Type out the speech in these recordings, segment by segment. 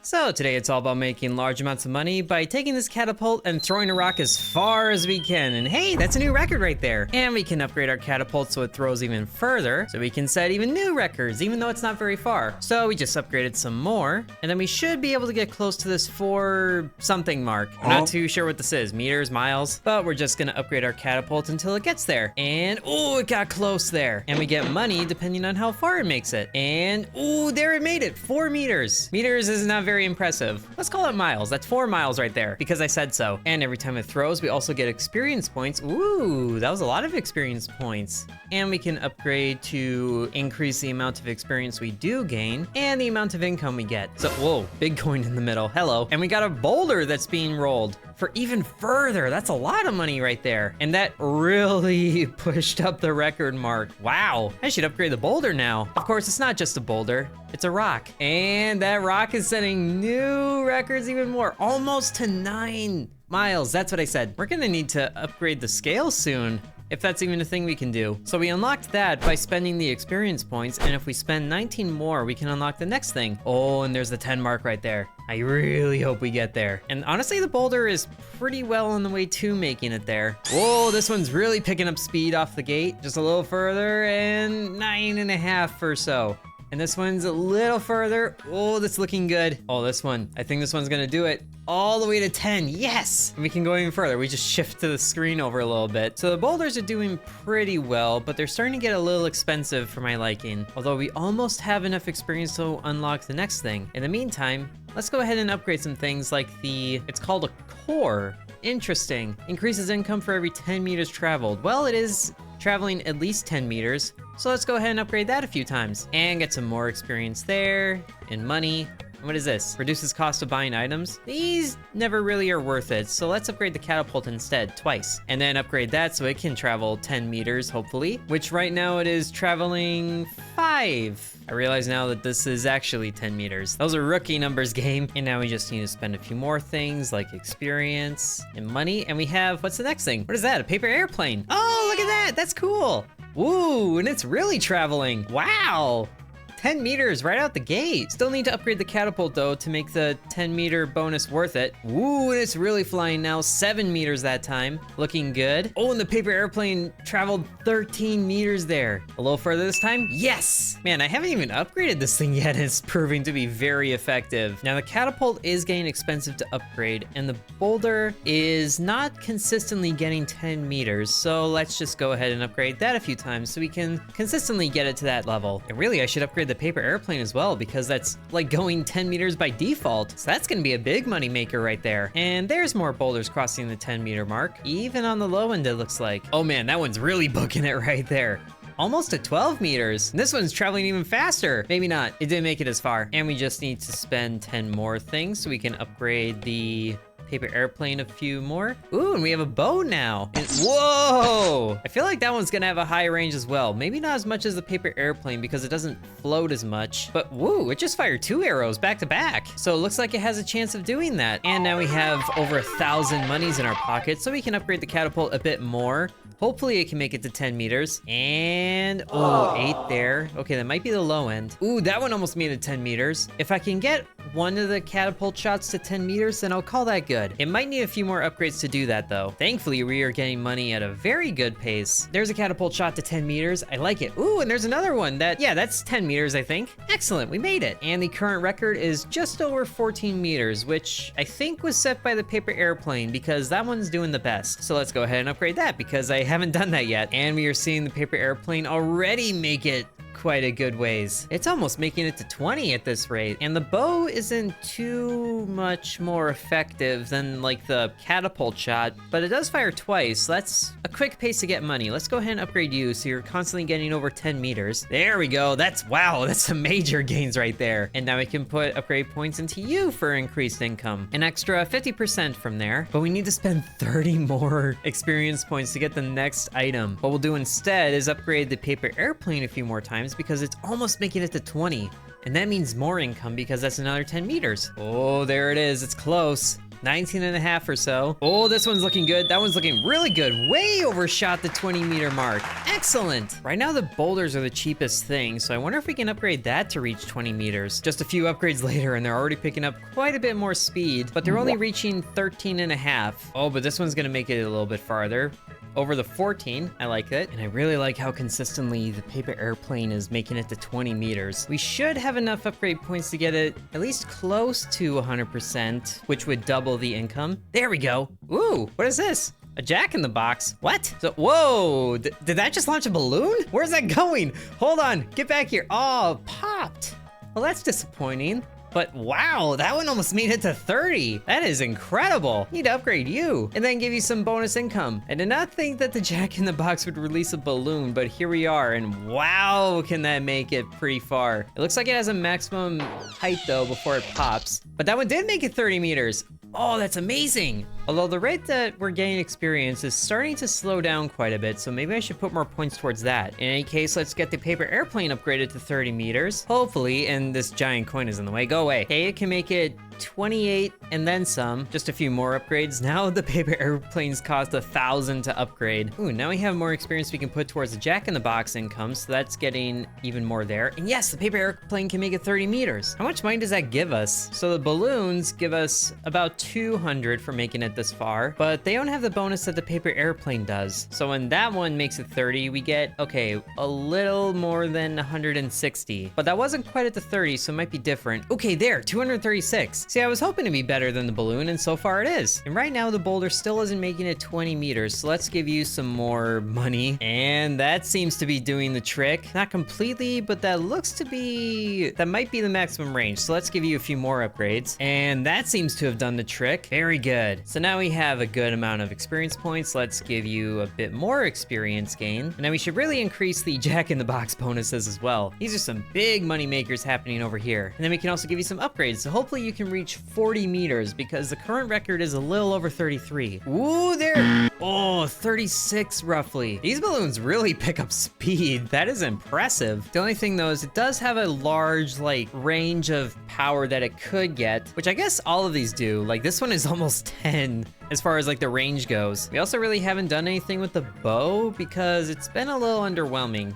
So today it's all about making large amounts of money by taking this catapult and throwing a rock as far as we can. And hey, that's a new record right there. And we can upgrade our catapult so it throws even further, so we can set even new records, even though it's not very far. So we just upgraded some more, and then we should be able to get close to this 4 something mark. I'm not too sure what this is, meters, miles, but we're just gonna upgrade our catapult until it gets there. And oh, it got close there. And we get money depending on how far it makes it. And oh, there it made it, 4 meters. Meters is not very impressive. Let's call it miles. That's 4 miles right there because I said so. And every time it throws, we also get experience points. Ooh, that was a lot of experience points. And we can upgrade to increase the amount of experience we do gain and the amount of income we get. So, whoa, big coin in the middle. Hello. And we got a boulder that's being rolled for even further. That's a lot of money right there. And that really pushed up the record mark. Wow, I should upgrade the boulder now. Of course, it's not just a boulder, it's a rock. And that rock is setting new records even more, almost to 9 miles. That's what I said. We're gonna need to upgrade the scale soon, if that's even a thing we can do. So we unlocked that by spending the experience points, and if we spend 19 more, we can unlock the next thing. Oh, and there's the 10 mark right there. I really hope we get there. And honestly, the boulder is pretty well on the way to making it there. Whoa, this one's really picking up speed off the gate. Just a little further, and 9.5 or so. And this one's a little further. Oh, that's looking good. Oh, this one, I think this one's gonna do it. All the way to 10, yes! And we can go even further. We just shift the screen over a little bit. So the boulders are doing pretty well, but they're starting to get a little expensive for my liking. Although we almost have enough experience to unlock the next thing. In the meantime, let's go ahead and upgrade some things like it's called a core. Interesting. Increases income for every 10 meters traveled. Well, it is traveling at least 10 meters. So let's go ahead and upgrade that a few times and get some more experience there and money. What is this? Reduces cost of buying items. These never really are worth it, so let's upgrade the catapult instead, twice. And then upgrade that so it can travel 10 meters, hopefully, which right now it is traveling 5. I realize now that this is actually 10 meters. Those are rookie numbers, game. And now we just need to spend a few more things like experience and money. And we have, what's the next thing? What is that? A paper airplane. Oh, look at that. That's cool. Ooh, and it's really traveling. Wow. 10 meters right out the gate. Still need to upgrade the catapult though to make the 10 meter bonus worth it. Ooh, and it's really flying now. 7 meters that time. Looking good. Oh, and the paper airplane traveled 13 meters there. A little further this time. Yes! Man, I haven't even upgraded this thing yet and it's proving to be very effective. Now the catapult is getting expensive to upgrade and the boulder is not consistently getting 10 meters. So let's just go ahead and upgrade that a few times so we can consistently get it to that level. And really, I should upgrade the paper airplane as well because that's like going 10 meters by default. So that's gonna be a big money maker right there. And there's more boulders crossing the 10 meter mark. Even on the low end, it looks like. Oh man, that one's really booking it right there. Almost to 12 meters. And this one's traveling even faster. Maybe not, it didn't make it as far. And we just need to spend 10 more things so we can upgrade the paper airplane a few more. Ooh, and we have a bow now. And whoa! I feel like that one's gonna have a high range as well. Maybe not as much as the paper airplane because it doesn't float as much, but woo, it just fired 2 arrows back to back. So it looks like it has a chance of doing that. And now we have over 1,000 monies in our pocket, so we can upgrade the catapult a bit more. Hopefully it can make it to 10 meters. And, oh, 8 there. Okay, that might be the low end. Ooh, that one almost made it 10 meters. If I can get one of the catapult shots to 10 meters, then I'll call that good. It might need a few more upgrades to do that though. Thankfully, we are getting money at a very good pace. There's a catapult shot to 10 meters. I like it. Ooh, and there's another one that's 10 meters, I think. Excellent, we made it. And the current record is just over 14 meters, which I think was set by the paper airplane because that one's doing the best. So let's go ahead and upgrade that because I haven't done that yet. And we are seeing the paper airplane already make it quite a good ways. It's almost making it to 20 at this rate. And the bow isn't too much more effective than like the catapult shot, but it does fire twice. That's a quick pace to get money. Let's go ahead and upgrade you so you're constantly getting over 10 meters. There we go. Wow, that's some major gains right there. And now we can put upgrade points into you for increased income. An extra 50% from there, but we need to spend 30 more experience points to get the next item. What we'll do instead is upgrade the paper airplane a few more times because it's almost making it to 20. And that means more income because that's another 10 meters. Oh, there it is. It's close. 19 and a half or so. Oh, this one's looking good. That one's looking really good. Way overshot the 20-meter mark. Excellent. Right now, the boulders are the cheapest thing, so I wonder if we can upgrade that to reach 20 meters. Just a few upgrades later, and they're already picking up quite a bit more speed, but they're only reaching 13 and a half. Oh, but this one's gonna make it a little bit farther. Over the 14, I like it. And I really like how consistently the paper airplane is making it to 20 meters. We should have enough upgrade points to get it at least close to 100%, which would double the income. There we go. Ooh, what is this? A jack-in-the-box? What? So, whoa, did that just launch a balloon? Where's that going? Hold on, get back here. Oh, popped. Well, that's disappointing. But wow, that one almost made it to 30. That is incredible. Need to upgrade you and then give you some bonus income. I did not think that the jack-in-the-box would release a balloon, but here we are, and wow, can that make it pretty far. It looks like it has a maximum height though before it pops, but that one did make it 30 meters. Oh, that's amazing. Although the rate that we're getting experience is starting to slow down quite a bit, so maybe I should put more points towards that. In any case, let's get the paper airplane upgraded to 30 meters. Hopefully, and this giant coin is in the way. Go away. Okay, it can make it 28 and then some. Just a few more upgrades. Now the paper airplanes cost 1,000 to upgrade. Ooh, now we have more experience we can put towards the jack-in-the-box income, so that's getting even more there. And yes, the paper airplane can make it 30 meters. How much money does that give us? So the balloons give us about 200 for making it this far, but they don't have the bonus that the paper airplane does. So when that one makes it 30, we get, okay, a little more than 160, but that wasn't quite at the 30, so it might be different. Okay, there, 236. See, I was hoping to be better than the balloon, and so far it is. And right now, the boulder still isn't making it 20 meters, so let's give you some more money. And that seems to be doing the trick. Not completely, but that looks to be... that might be the maximum range, so let's give you a few more upgrades. And that seems to have done the trick. Very good. So now we have a good amount of experience points. Let's give you a bit more experience gain. And now we should really increase the jack-in-the-box bonuses as well. These are some big money makers happening over here. And then we can also give you some upgrades, so hopefully you can reach 40 meters because the current record is a little over 33. Ooh, there. Oh, 36 roughly. These balloons really pick up speed. That is impressive. The only thing though is it does have a large like range of power that it could get, which I guess all of these do. Like this one is almost 10 as far as like the range goes. We also really haven't done anything with the bow because it's been a little underwhelming.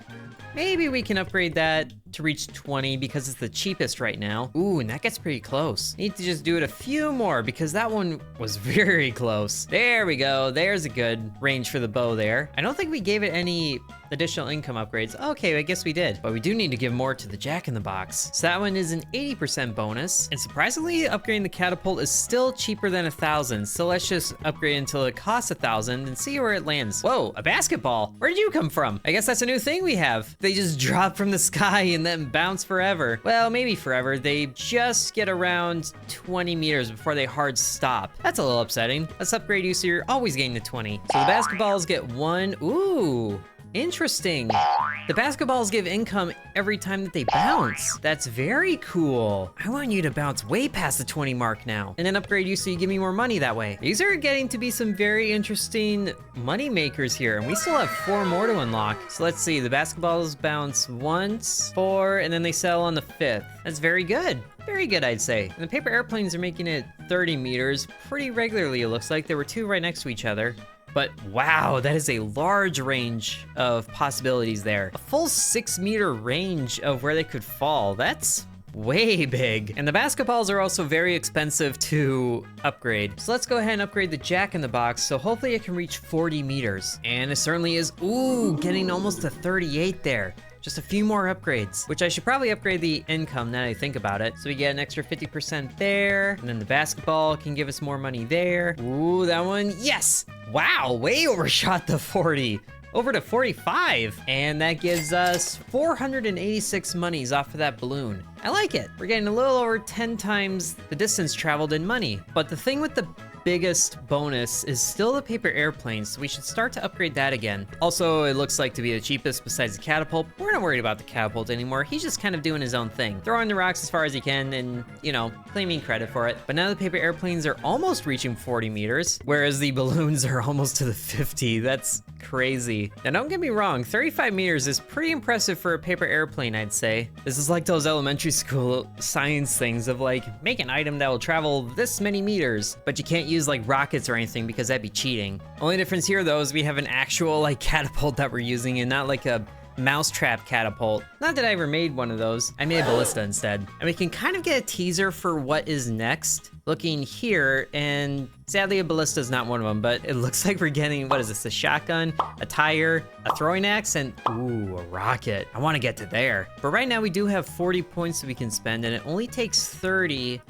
Maybe we can upgrade that to reach 20 because it's the cheapest right now. Ooh, and that gets pretty close. Need to just do it a few more because that one was very close. There we go. There's a good range for the bow there. I don't think we gave it any additional income upgrades. Okay, I guess we did. But we do need to give more to the jack-in-the-box. So that one is an 80% bonus. And surprisingly, upgrading the catapult is still cheaper than 1,000. So let's just upgrade until it costs 1,000 and see where it lands. Whoa, a basketball. Where did you come from? I guess that's a new thing we have. They just drop from the sky and then bounce forever. Well, maybe forever. They just get around 20 meters before they hard stop. That's a little upsetting. Let's upgrade you so you're always getting to 20. So the basketballs get one. Ooh. Interesting. The basketballs give income every time that they bounce. That's very cool. I want you to bounce way past the 20 mark now, and then upgrade you so you give me more money that way. These are getting to be some very interesting money makers here, and we still have 4 more to unlock. So let's see, the basketballs bounce once, 4, and then they settle on the 5th. That's very good. Very good, I'd say. And the paper airplanes are making it 30 meters pretty regularly, it looks like. There were 2 right next to each other. But wow, that is a large range of possibilities there. A full 6-meter range of where they could fall. That's way big. And the basketballs are also very expensive to upgrade. So let's go ahead and upgrade the jack-in-the-box so hopefully it can reach 40 meters. And it certainly is, ooh, getting almost to 38 there. Just a few more upgrades, which I should probably upgrade the income now that I think about it. So we get an extra 50% there, and then the basketball can give us more money there. Ooh, that one, yes! Wow, way overshot the 40. Over to 45. And that gives us 486 monies off of that balloon. I like it. We're getting a little over 10 times the distance traveled in money. But the thing with the biggest bonus is still the paper airplane, so we should start to upgrade that again. Also, it looks like to be the cheapest besides the catapult. We're not worried about the catapult anymore. He's just kind of doing his own thing, throwing the rocks as far as he can and, you know, claiming credit for it. But now the paper airplanes are almost reaching 40 meters, whereas the balloons are almost to the 50. That's crazy. Now, don't get me wrong, 35 meters is pretty impressive for a paper airplane, I'd say. This is like those elementary school science things of like, make an item that will travel this many meters, but you can't use like rockets or anything because that'd be cheating. Only difference here though is we have an actual like catapult that we're using and not like a mousetrap catapult. Not that I ever made one of those. I made a ballista instead. And we can kind of get a teaser for what is next looking here, and sadly a ballista is not one of them, but it looks like we're getting, what is this, a shotgun, a tire, a throwing axe, and ooh, a rocket. I want to get to there. But right now we do have 40 points that we can spend, and it only takes 30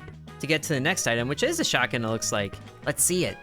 to get to the next item, which is a shotgun, it looks like. Let's see it.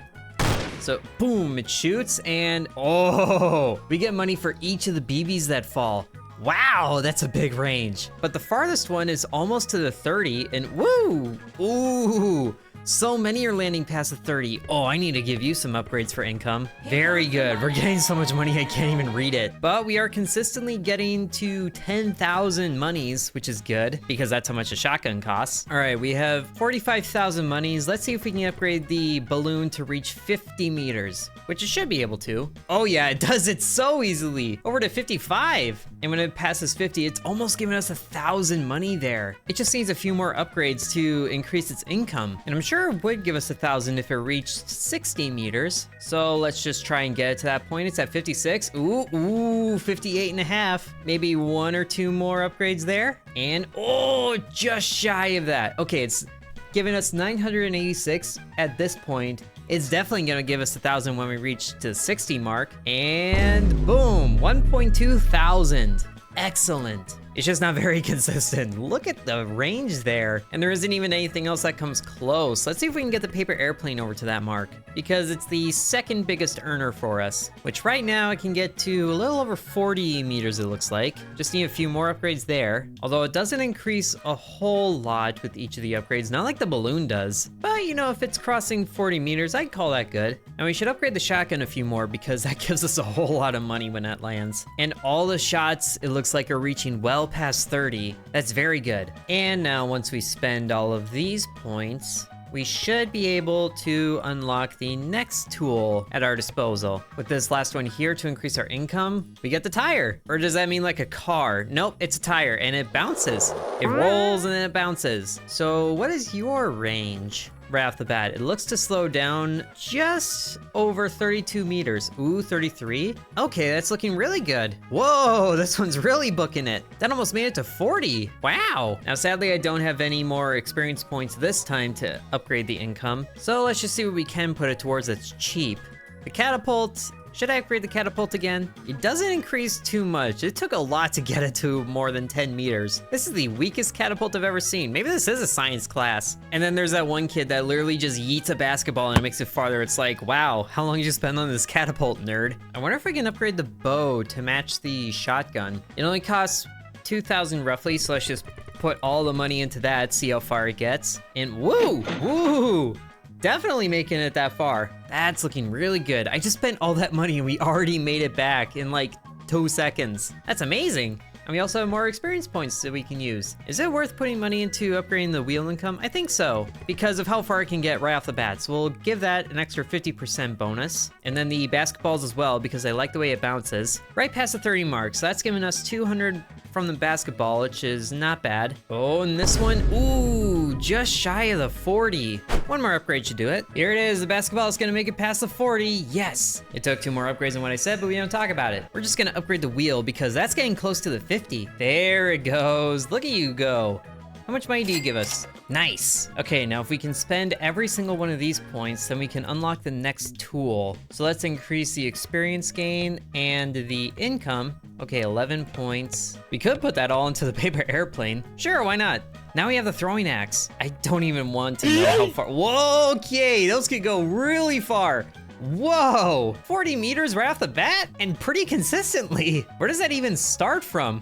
So boom, it shoots, and oh, we get money for each of the BBs that fall. Wow, that's a big range. But the farthest one is almost to the 30, and woo, ooh, so many are landing past the 30. Oh, I need to give you some upgrades for income. Very good. We're getting so much money I can't even read it. But we are consistently getting to 10,000 monies, which is good because that's how much a shotgun costs. All right, we have 45,000 monies. Let's see if we can upgrade the balloon to reach 50 meters, which it should be able to. Oh yeah, it does it so easily. Over to 55. And when it passes 50, it's almost giving us 1,000 money there. It just needs a few more upgrades to increase its income. And I'm sure it would give us 1,000 if it reached 60 meters. So let's just try and get it to that point. It's at 56. Ooh, 58 and a half. Maybe one or two more upgrades there. And oh, just shy of that. Okay, it's giving us 986 at this point. It's definitely gonna give us 1,000 when we reach to the 60 mark. And boom, 1.2 thousand. Excellent. It's just not very consistent. Look at the range there. And there isn't even anything else that comes close. Let's see if we can get the paper airplane over to that mark, because it's the second biggest earner for us, which right now it can get to a little over 40 meters, it looks like. Just need a few more upgrades there. Although it doesn't increase a whole lot with each of the upgrades, not like the balloon does. But you know, if it's crossing 40 meters, I'd call that good. And we should upgrade the shotgun a few more because that gives us a whole lot of money when that lands. And all the shots, it looks like, are reaching well past 30. That's very good. And now once we spend all of these points, we should be able to unlock the next tool at our disposal. With this last one here to increase our income, we get the tire. Or does that mean like a car? Nope, it's a tire and it bounces. It rolls and then it bounces. So what is your range? Right off the bat, it looks to slow down just over 32 meters. Ooh, 33? Okay, that's looking really good. Whoa, this one's really booking it. That almost made it to 40. Wow. Now, sadly, I don't have any more experience points this time to upgrade the income. So let's just see what we can put it towards that's cheap. The catapult. Should I upgrade the catapult again? It doesn't increase too much. It took a lot to get it to more than 10 meters. This is the weakest catapult I've ever seen. Maybe this is a science class. And then there's that one kid that literally just yeets a basketball and it makes it farther. It's like, wow, how long did you spend on this catapult, nerd? I wonder if I can upgrade the bow to match the shotgun. It only costs 2,000 roughly, so let's just put all the money into that, see how far it gets. And woo! Definitely making it that far. That's looking really good. I just spent all that money and we already made it back in like 2 seconds. That's amazing. And we also have more experience points that we can use. Is it worth putting money into upgrading the wheel income? I think so, because of how far it can get right off the bat. So we'll give that an extra 50% bonus. And then the basketballs as well, because I like the way it bounces. Right past the 30 mark, so that's giving us 200 from the basketball, which is not bad. Oh, and this one, ooh, just shy of the 40. One more upgrade should do it. Here it is, the basketball is gonna make it past the 40, yes. It took 2 more upgrades than what I said, but we don't talk about it. We're just gonna upgrade the wheel because that's getting close to the 50. There it goes, look at you go. How much money do you give us? Nice. Okay, now if we can spend every single one of these points, then we can unlock the next tool. So let's increase the experience gain and the income. Okay, 11 points. We could put that all into the paper airplane. Sure, why not? Now we have the throwing axe. I don't even want to know how far. Whoa, okay, those could go really far. Whoa, 40 meters right off the bat and pretty consistently. Where does that even start from?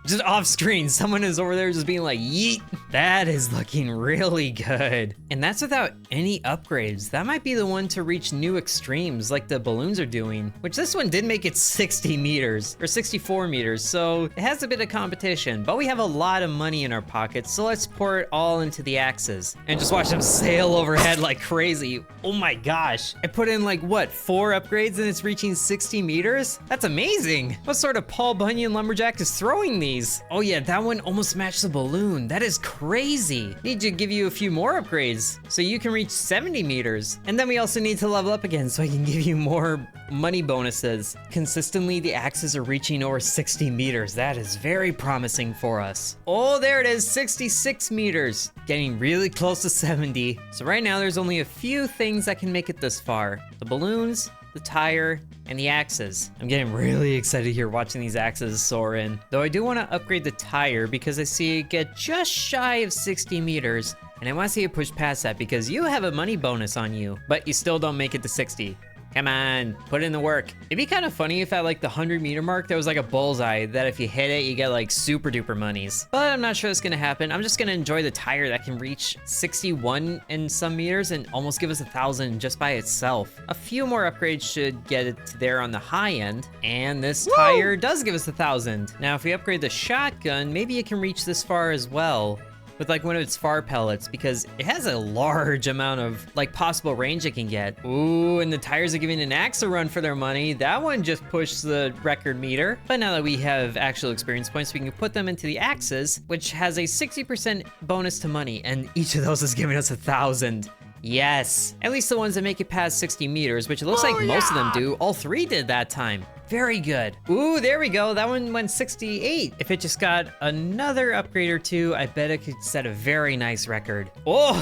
Just off screen, someone is over there just being like, yeet. That is looking really good. And that's without any upgrades. That might be the one to reach new extremes like the balloons are doing, which this one did make it 60 meters or 64 meters. So it has a bit of competition, but we have a lot of money in our pockets. So let's pour it all into the axes and just watch them sail overhead like crazy. Oh my gosh. I put in like what, 4 upgrades and it's reaching 60 meters? That's amazing. What sort of Paul Bunyan lumberjack is throwing these? Oh yeah, that one almost matched the balloon. That is crazy. Need to give you a few more upgrades so you can reach 70 meters. And then we also need to level up again so I can give you more money bonuses. Consistently, the axes are reaching over 60 meters. That is very promising for us. Oh, there it is, 66 meters. Getting really close to 70. So right now there's only a few things that can make it this far. The balloons, the tire, and the axes. I'm getting really excited here watching these axes soar in. Though I do want to upgrade the tire because I see it get just shy of 60 meters. And I want to see it push past that because you have a money bonus on you, but you still don't make it to 60. Come on, put in the work. It'd be kind of funny if at like the 100-meter mark, there was like a bullseye that if you hit it, you get like super duper monies. But I'm not sure that's gonna happen. I'm just gonna enjoy the tire that can reach 61 and some meters and almost give us 1,000 just by itself. A few more upgrades should get it to there on the high end. And this tire does give us 1,000. Now, if we upgrade the shotgun, maybe it can reach this far as well, with like one of its far pellets, because it has a large amount of like possible range it can get. Ooh, and the tires are giving an axe a run for their money. That one just pushed the record meter. But now that we have actual experience points, we can put them into the axes, which has a 60% bonus to money, and each of those is giving us 1,000. Yes, at least the ones that make it past 60 meters, which it looks like most of them do. All 3 did that time. Very good. Ooh, there we go. That one went 68. If it just got another upgrade or 2, I bet it could set a very nice record. Oh,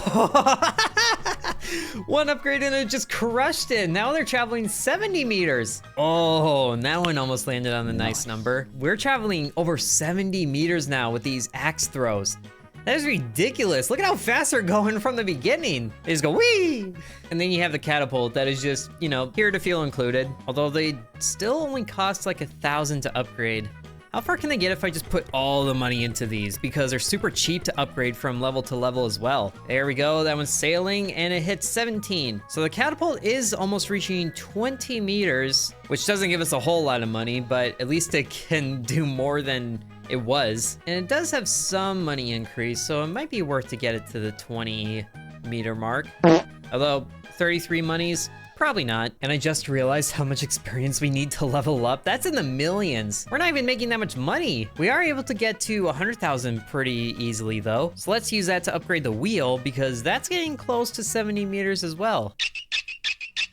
one upgrade and it just crushed it. Now they're traveling 70 meters. Oh, and that one almost landed on the nice number. We're traveling over 70 meters now with these axe throws. That is ridiculous. Look at how fast they're going from the beginning. They just go, whee! And then you have the catapult that is just, you know, here to feel included. Although they still only cost like 1,000 to upgrade. How far can they get if I just put all the money into these? Because they're super cheap to upgrade from level to level as well. There we go, that one's sailing and it hits 17. So the catapult is almost reaching 20 meters, which doesn't give us a whole lot of money, but at least it can do more than it was. And it does have some money increase, so it might be worth to get it to the 20 meter mark. Although 33 monies, probably not. And I just realized how much experience we need to level up. That's in the millions. We're not even making that much money. We are able to get to 100,000 pretty easily though. So let's use that to upgrade the wheel because that's getting close to 70 meters as well.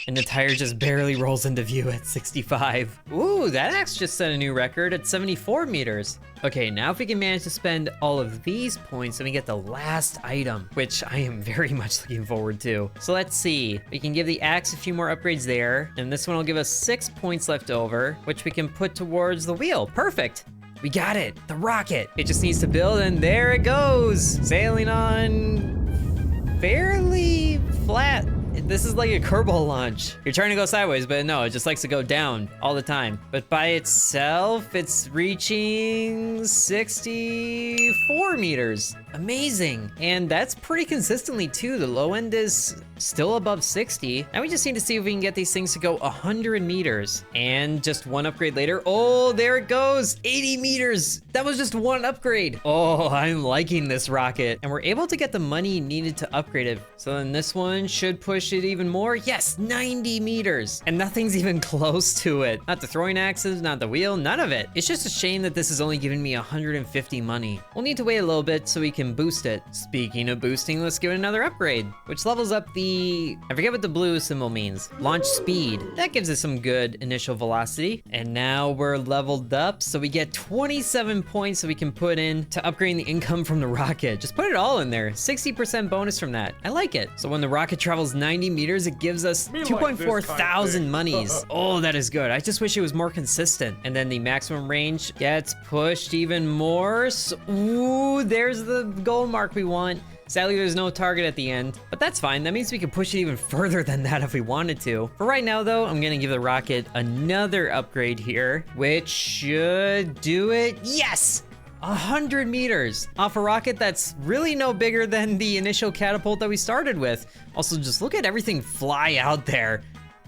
And the tire just barely rolls into view at 65. Ooh, that axe just set a new record at 74 meters. Okay, now if we can manage to spend all of these points, then we get the last item, which I am very much looking forward to. So let's see, we can give the axe a few more upgrades there, and this one will give us 6 points left over, which we can put towards the wheel. Perfect. We got it, the rocket. It just needs to build, and there it goes. Sailing on fairly flat. This is like a curveball launch. You're trying to go sideways, but no, it just likes to go down all the time. But by itself, it's reaching 64 meters. Amazing. And that's pretty consistently too. The low end is still above 60. Now we just need to see if we can get these things to go 100 meters. And just one upgrade later, oh, there it goes, 80 meters. That was just one upgrade. Oh, I'm liking this rocket. And we're able to get the money needed to upgrade it. So then this one should push it even more. Yes, 90 meters. And nothing's even close to it. Not the throwing axes, not the wheel, none of it. It's just a shame that this is only giving me 150 money. We'll need to wait a little bit so we can boost it. Speaking of boosting, let's give it another upgrade, which levels up the, I forget what the blue symbol means, launch speed. That gives us some good initial velocity. And now we're leveled up, so we get 27 points so we can put in to upgrading the income from the rocket. Just put it all in there. 60% bonus from that. I like it. So when the rocket travels 90 meters, it gives us 2.4 thousand monies. Oh, that is good. I just wish it was more consistent. And then the maximum range gets pushed even more. So, ooh, there's the goal mark we want. Sadly, there's no target at the end, but that's fine. That means we can push it even further than that if we wanted to. For right now, though, I'm gonna give the rocket another upgrade here, which should do it. Yes! 100 meters off a rocket that's really no bigger than the initial catapult that we started with. Also, just look at everything fly out there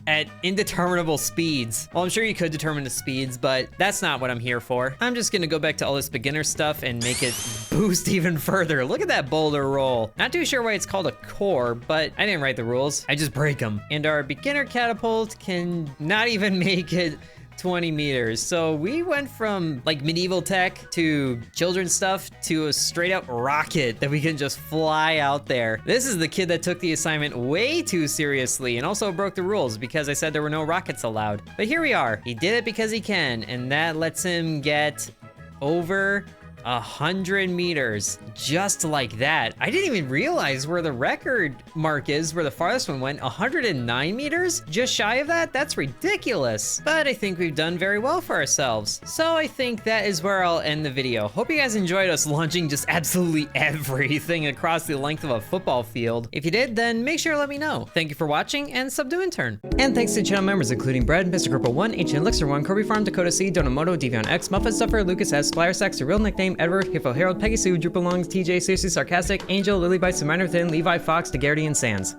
at indeterminable speeds. Well, I'm sure you could determine the speeds, but that's not what I'm here for. I'm just gonna go back to all this beginner stuff and make it boost even further. Look at that boulder roll. Not too sure why it's called a core, but I didn't write the rules. I just break them. And our beginner catapult can not even make it 20 meters. So we went from like medieval tech to children's stuff to a straight up rocket that we can just fly out there. This is the kid that took the assignment way too seriously and also broke the rules because I said there were no rockets allowed. But here we are. He did it because he can, and that lets him get over 100 meters, just like that. I didn't even realize where the record mark is, where the farthest one went, 109 meters? Just shy of that? That's ridiculous. But I think we've done very well for ourselves. So I think that is where I'll end the video. Hope you guys enjoyed us launching just absolutely everything across the length of a football field. If you did, then make sure to let me know. Thank you for watching, and sub to Intern. And thanks to channel members including Bread, Mr. Cripple 1, Ancient Elixir 1, Kirby Farm, Dakota C, Donamoto, Devion X, Muffet Suffer, Lucas S, Flyer Sex, a real nickname, Edward, Hiffo Harold, Peggy Sue, Drupalongs, TJ, Seriously Sarcastic, Angel, Lily Bites, Minor Thin, Levi Fox, DeGardy, and Sands.